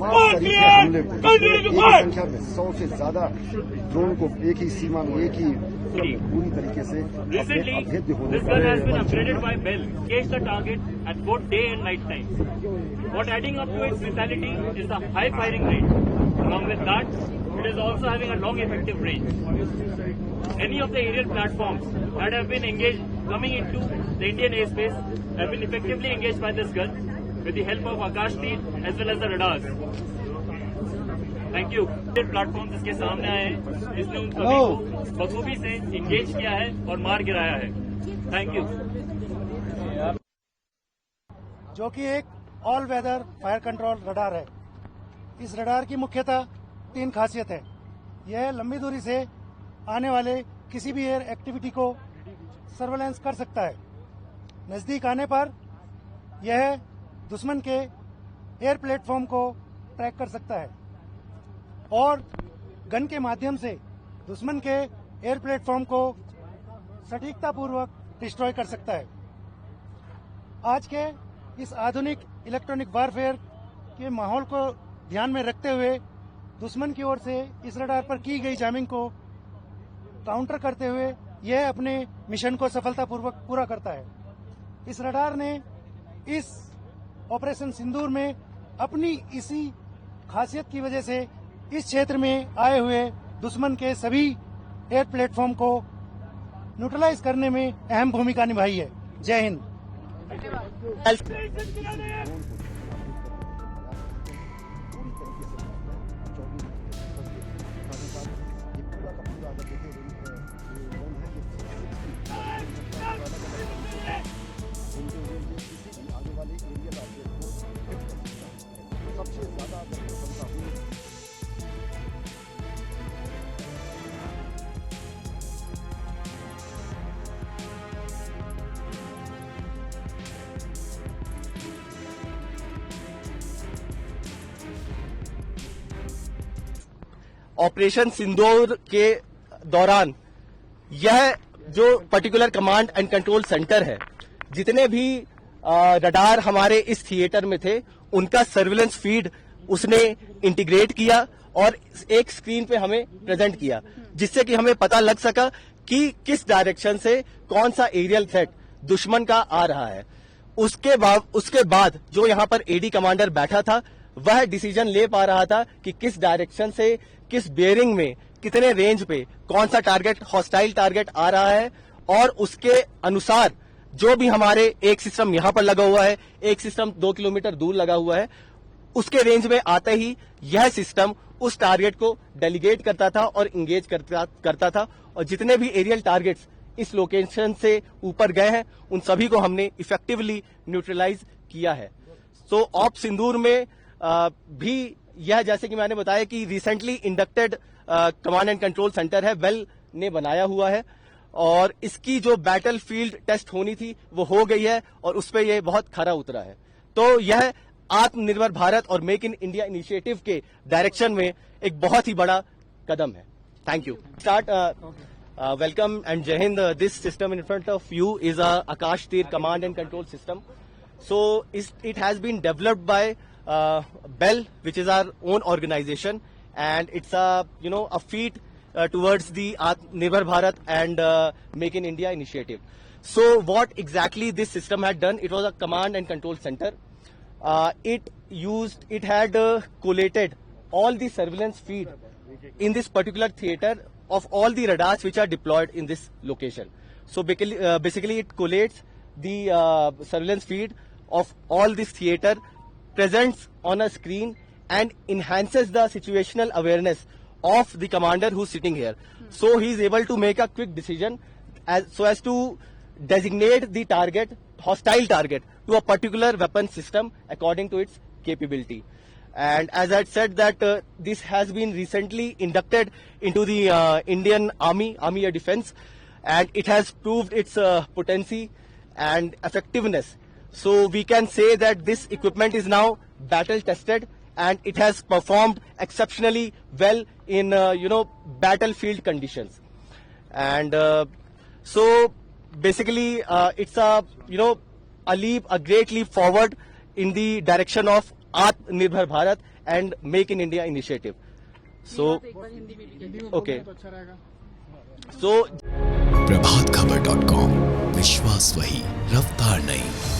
तमाम तरीके हमले को एक ही संख्या में 100 से ज्यादा ड्रोन को एक ही सीमा में एक ही पूरी तरीके से अभेद्य होने Catch the target at both day and night time. What adding up to its lethality is the high firing range. Along with that, it is also having a long effective range. Any of the aerial platforms that have been engaged coming into the Indian airspace have been effectively engaged by this gun with the help of Akash Tir as well as the radars. Thank you. Platform जिसके सामने आए हैं इसने उन सभी को बखूबी से इंगेज किया है और मार गिराया है. Thank you. जो कि एक all weather fire control radar है. इस रडार की मुख्यतः 3 खासियत है. यह लंबी दूरी से आने वाले किसी भी एयर एक्टिविटी को सर्वेलेंस कर सकता है. नजदीक आने पर यह दुश्मन के एयर प्लेटफॉर्म को ट्रैक कर सकता है और गन के माध्यम से दुश्मन के एयर प्लेटफॉर्म को सटीकतापूर्वक डिस्ट्रॉय कर सकता है. आज के इस आधुनिक इलेक्ट्रॉनिक वारफेयर के माहौल को ध्यान में रखते हुए दुश्मन की ओर से इस रडार पर की गई जैमिंग को काउंटर करते हुए यह अपने मिशन को सफलतापूर्वक पूरा करता है. इस रडार ने इस ऑपरेशन सिंदूर में अपनी इसी खासियत की वजह से इस क्षेत्र में आए हुए दुश्मन के सभी एयर प्लेटफॉर्म को न्यूट्रलाइज करने में अहम भूमिका निभाई है. जय हिंद. सबसे ज्यादा ऑपरेशन सिंदूर के दौरान यह जो particular command and control centre है, जितने भी रडार हमारे इस थिएटर में थे उनका सर्विलेंस फीड उसने इंटीग्रेट किया और एक स्क्रीन पे हमें प्रेजेंट किया, जिससे कि हमें पता लग सका कि किस डायरेक्शन से कौन सा एरियल थ्रेट दुश्मन का आ रहा है. उसके बाद जो यहाँ पर एडी कमांडर बैठा था वह डिसीजन ले पा रहा था कि किस डायरेक्शन से किस बेयरिंग में कितने रेंज पे कौन सा टारगेट हॉस्टाइल टारगेट आ रहा है, और उसके अनुसार जो भी हमारे एक सिस्टम यहां पर लगा हुआ है, एक सिस्टम 2 किलोमीटर दूर लगा हुआ है, उसके रेंज में आते ही यह सिस्टम उस टारगेट को डेलीगेट करता था और इंगेज करता था. और जितने भी एरियल टारगेट्स इस लोकेशन से ऊपर गए हैं उन सभी को हमने इफेक्टिवली न्यूट्रलाइज किया है. सो ऑप सिंदूर में भी यह, जैसे कि मैंने बताया कि recently inducted command and control centre है, वेल ने बनाया हुआ है, और इसकी जो बैटल फील्ड टेस्ट होनी थी वो हो गई है और उस पर यह बहुत खरा उतरा है. तो यह आत्मनिर्भर भारत और मेक इन इंडिया इनिशिएटिव के डायरेक्शन में एक बहुत ही बड़ा कदम है. Thank you. Start. Welcome and जय हिंद. This system in front of you is Akashteer command and control system. So it has been developed by Bell, which is our own organization, and it's a feat towards the Atmanirbhar Bharat and Make in India initiative. So what exactly this system had done? It was a command and control center. It had collated all the surveillance feed in this particular theater of all the radars which are deployed in this location. So basically it collates the surveillance feed of all this theater, presents on a screen, and enhances the situational awareness of the commander who's sitting here. So he is able to make a quick decision so as to designate the target, hostile target, to a particular weapon system according to its capability. And as I said that this has been recently inducted into the Indian Army Air Defense, and it has proved its potency and effectiveness. So we can say that this equipment is now battle tested and it has performed exceptionally well in battlefield conditions. And so basically it's a great leap forward in the direction of Atmanirbhar Bharat and Make in India initiative. So, okay. So, प्रभातखबर.com, विश्वास वही, रफ्तार नहीं।